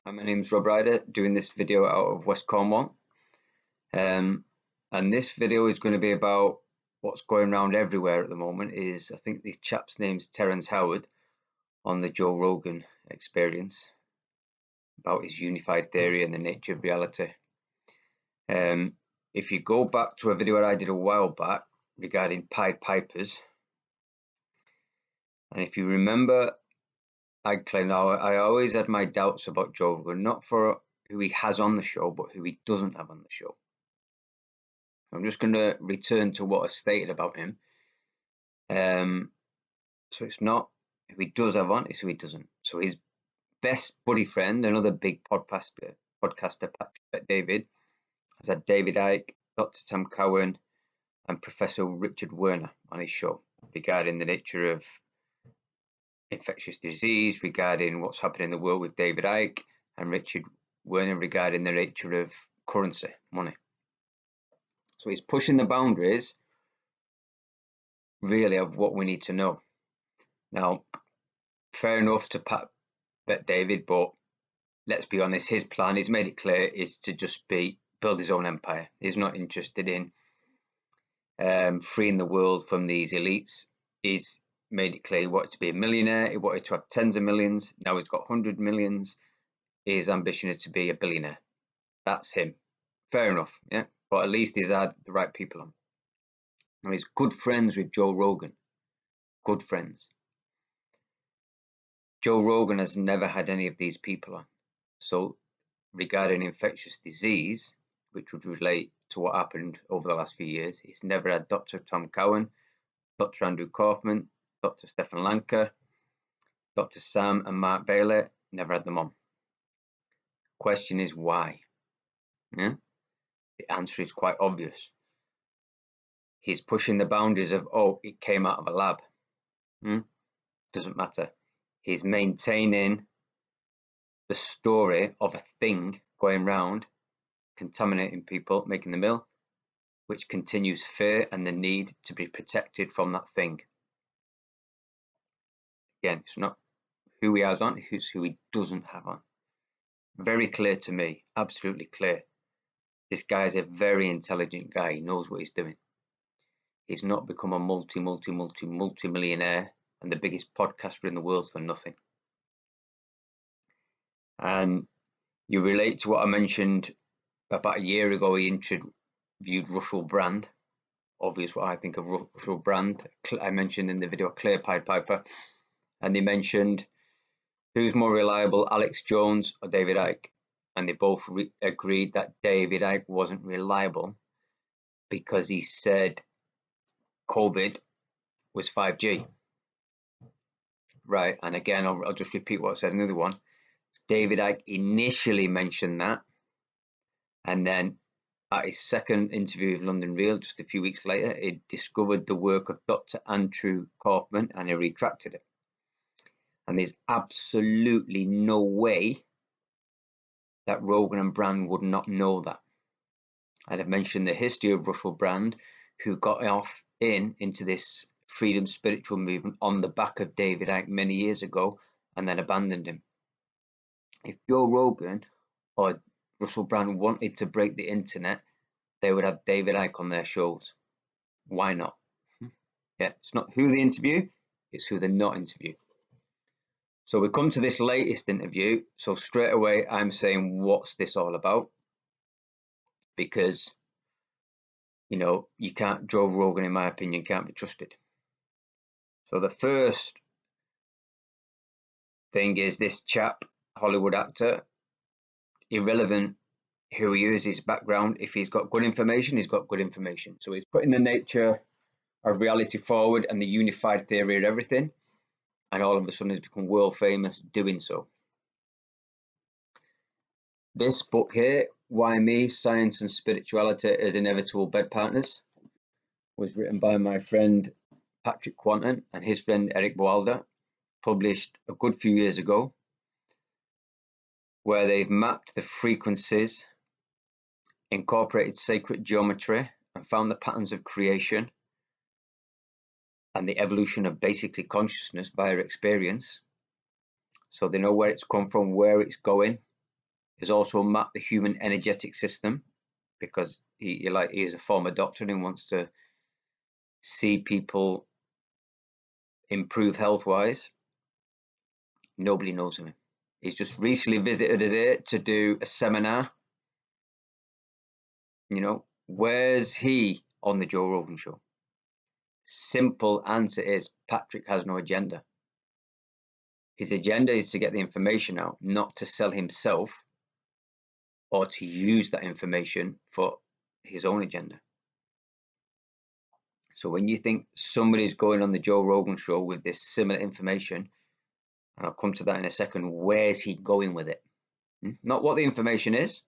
My name's Rob Ryder, doing this video out of West Cornwall. And this video is going to be about what's going around everywhere at the moment is, I think the chap's name's Terrence Howard, on the Joe Rogan experience, about his unified theory and the nature of reality. If you go back to a video that I did a while back regarding Pied Pipers, and if you remember, I claim now I always had my doubts about Joe Rogan, not for who he has on the show, but who he doesn't have on the show. I'm just going to return to what I stated about him. So it's not who he does have on, it's who he doesn't. So his best buddy friend, another big podcaster, Patrick David, has had David Icke, Dr. Tom Cowan, and Professor Richard Werner on his show regarding the nature of infectious disease, regarding what's happening in the world with David Icke, and Richard Werner regarding the nature of currency, money. So he's pushing the boundaries, really, of what we need to know. Now, fair enough to Bet David, but let's be honest, his plan, he's made it clear, is to just build his own empire. He's not interested in freeing the world from these elites. He's made it clear he wanted to be a millionaire, he wanted to have tens of millions, now he's got 100 millions. His ambition is to be a billionaire. That's him. Fair enough, yeah, but at least he's had the right people on. And he's good friends with Joe Rogan. Good friends. Joe Rogan has never had any of these people on. So regarding infectious disease, which would relate to what happened over the last few years, he's never had Dr. Tom Cowan, Dr. Andrew Kaufman, Dr. Stefan Lanka, Dr. Sam and Mark Bailey, never had them on. Question is why? Yeah? The answer is quite obvious. He's pushing the boundaries of, oh, it came out of a lab. Doesn't matter. He's maintaining the story of a thing going round, contaminating people, making them ill, which continues fear and the need to be protected from that thing. Again, it's not who he has on, it's who he doesn't have on. Very clear to me, absolutely clear. This guy is a very intelligent guy. He knows what he's doing. He's not become a multi-millionaire and the biggest podcaster in the world for nothing. And you relate to what I mentioned about a year ago. He interviewed Russell Brand. Obvious what I think of Russell Brand. I mentioned in the video Clear Pied Piper, and they mentioned who's more reliable, Alex Jones or David Icke, and they both agreed that David Icke wasn't reliable because he said COVID was 5G. Right, and again, I'll just repeat what I said in the other one. David Icke initially mentioned that, and then at his second interview with London Real, just a few weeks later, he discovered the work of Dr. Andrew Kaufman and he retracted it. And there's absolutely no way that Rogan and Brand would not know that. I'd have mentioned the history of Russell Brand, who got off into this freedom spiritual movement on the back of David Icke many years ago and then abandoned him. If Joe Rogan or Russell Brand wanted to break the internet, they would have David Icke on their shows. Why not? Yeah, it's not who they interview, it's who they're not interviewing. So we come to this latest interview. So straight away, I'm saying, what's this all about? Because, you know, Joe Rogan, in my opinion, can't be trusted. So the first thing is this chap, Hollywood actor, irrelevant who he is, his background. If he's got good information, he's got good information. So he's putting the nature of reality forward and the unified theory of everything. And all of a sudden he's become world famous doing so. This book here, Why Me? Science and Spirituality as Inevitable Bed Partners, was written by my friend Patrick Quanton and his friend Eric Boalder, published a good few years ago, where they've mapped the frequencies, incorporated sacred geometry, and found the patterns of creation and the evolution of basically consciousness via experience. So they know where it's come from, where it's going, has also mapped the human energetic system, because he is a former doctor and wants to see people improve health-wise. Nobody knows him. He's just recently visited us here to do a seminar. You know, where's he on the Joe Rogan show? Simple answer is Patrick has no agenda. His agenda is to get the information out, not to sell himself or to use that information for his own agenda. So when you think somebody's going on the Joe Rogan show with this similar information, and I'll come to that in a second, where's he going with it? Not what the information is.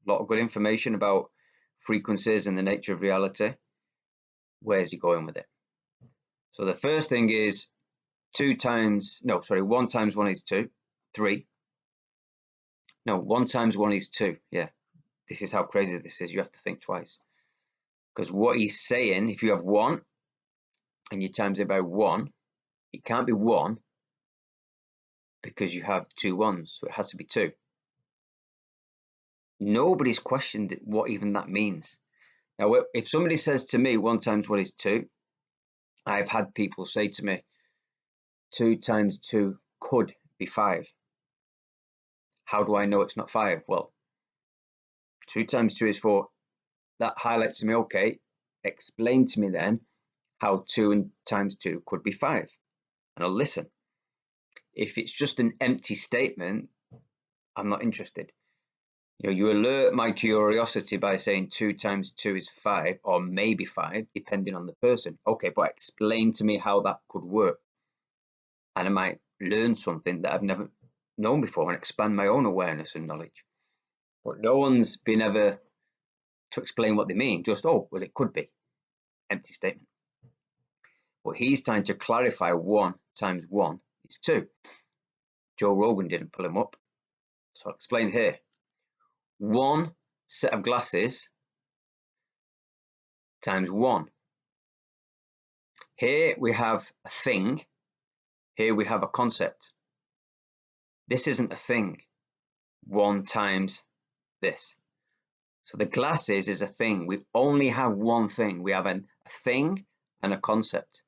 A lot of good information about frequencies and the nature of reality. Where's he going with it? So the first thing is 1 times 1 is 2, 3. No, 1 times 1 is 2. Yeah, this is how crazy this is. You have to think twice. Because what he's saying, if you have 1 and you times it by 1, it can't be 1 because you have 2 ones, so it has to be 2. Nobody's questioned what even that means. Now, if somebody says to me 1 times 1 is 2, I've had people say to me 2 times 2 could be 5. How do I know it's not 5? Well, 2 times 2 is 4. That highlights to me, okay, explain to me then how 2 times 2 could be 5. And I'll listen. If it's just an empty statement, I'm not interested. You know, you alert my curiosity by saying 2 times 2 is 5, or maybe 5, depending on the person. Okay, but explain to me how that could work. And I might learn something that I've never known before and expand my own awareness and knowledge. But no one's been ever to explain what they mean. Just, oh, well, it could be. Empty statement. But he's trying to clarify 1 times 1 is 2. Joe Rogan didn't pull him up. So I'll explain here. 1 set of glasses times 1. Here we have a thing. Here we have a concept. This isn't a thing. 1 times this. So the glasses is a thing. We only have one thing. We have a thing and a concept.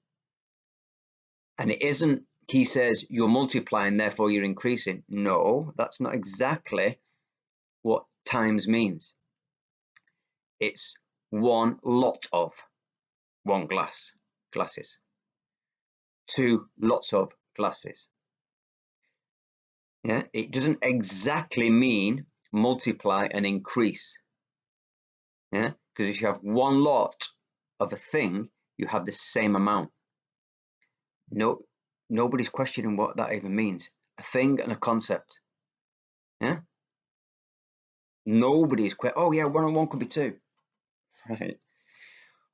And it isn't, he says, you're multiplying, therefore you're increasing. No, that's not exactly what times means. It's 1 lot of 1 glasses. 2 lots of glasses. Yeah, it doesn't exactly mean multiply and increase. Yeah, because if you have 1 lot of a thing, you have the same amount. No, nobody's questioning what that even means. A thing and a concept. Yeah. Nobody's oh yeah, 1 and 1 could be 2. Right.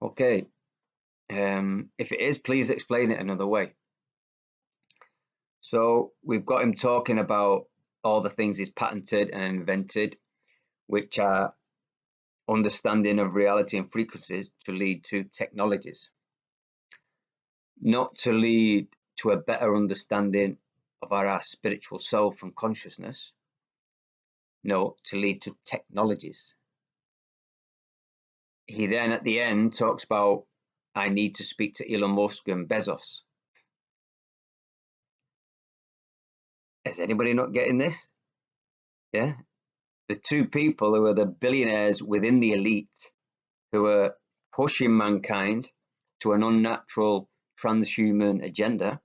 Okay. If it is, please explain it another way. So we've got him talking about all the things he's patented and invented, which are understanding of reality and frequencies to lead to technologies, not to lead to a better understanding of our spiritual self and consciousness. No, to lead to technologies. He then at the end talks about, I need to speak to Elon Musk and Bezos. Is anybody not getting this? Yeah. The 2 people who are the billionaires within the elite, who are pushing mankind to an unnatural transhuman agenda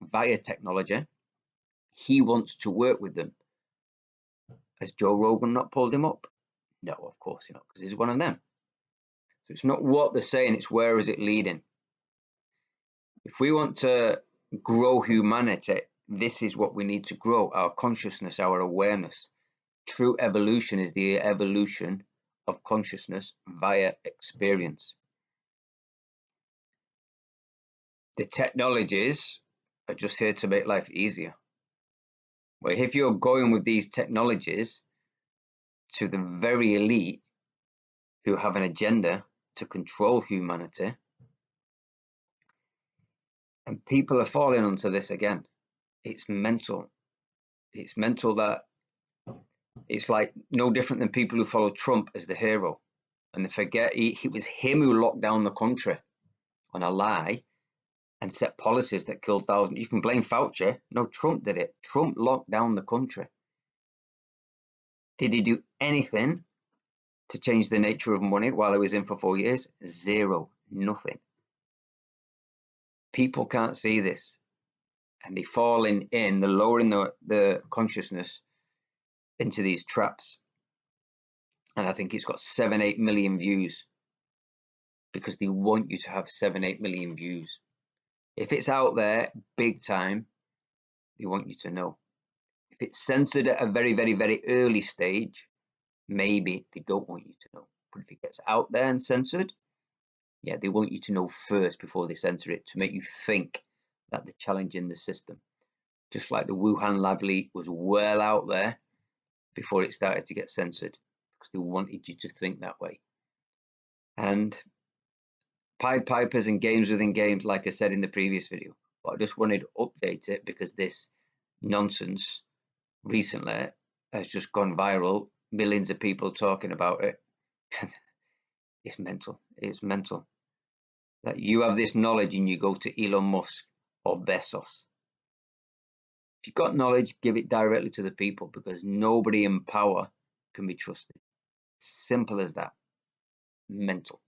via technology, he wants to work with them. Has Joe Rogan not pulled him up? No, of course not, because he's one of them. So it's not what they're saying, it's where is it leading. If we want to grow humanity, this is what we need to grow, our consciousness, our awareness. True evolution is the evolution of consciousness via experience. The technologies are just here to make life easier. Well, if you're going with these technologies to the very elite who have an agenda to control humanity, and people are falling onto this again, it's mental. It's mental that It's like no different than people who follow Trump as the hero. And they forget it was him who locked down the country on a lie and set policies that killed thousands. You can blame Fauci. No, Trump did it. Trump locked down the country. Did he do anything to change the nature of money while he was in for 4 years? Zero. Nothing. People can't see this. And they fall in, they're lowering the consciousness into these traps. And I think it's got 7-8 million views because they want you to have 7-8 million views. If it's out there big time, they want you to know. If it's censored at a very, very, very early stage, maybe they don't want you to know. But if it gets out there and censored, yeah, they want you to know first before they censor it, to make you think that they're challenging the system. Just like the Wuhan lab leak was well out there before it started to get censored, because they wanted you to think that way. And Pied Pipers and games within games, like I said in the previous video, but I just wanted to update it because this nonsense recently has just gone viral. Millions of people talking about it. It's mental. It's mental that you have this knowledge and you go to Elon Musk or Bezos. If you've got knowledge, give it directly to the people, because nobody in power can be trusted. Simple as that. Mental.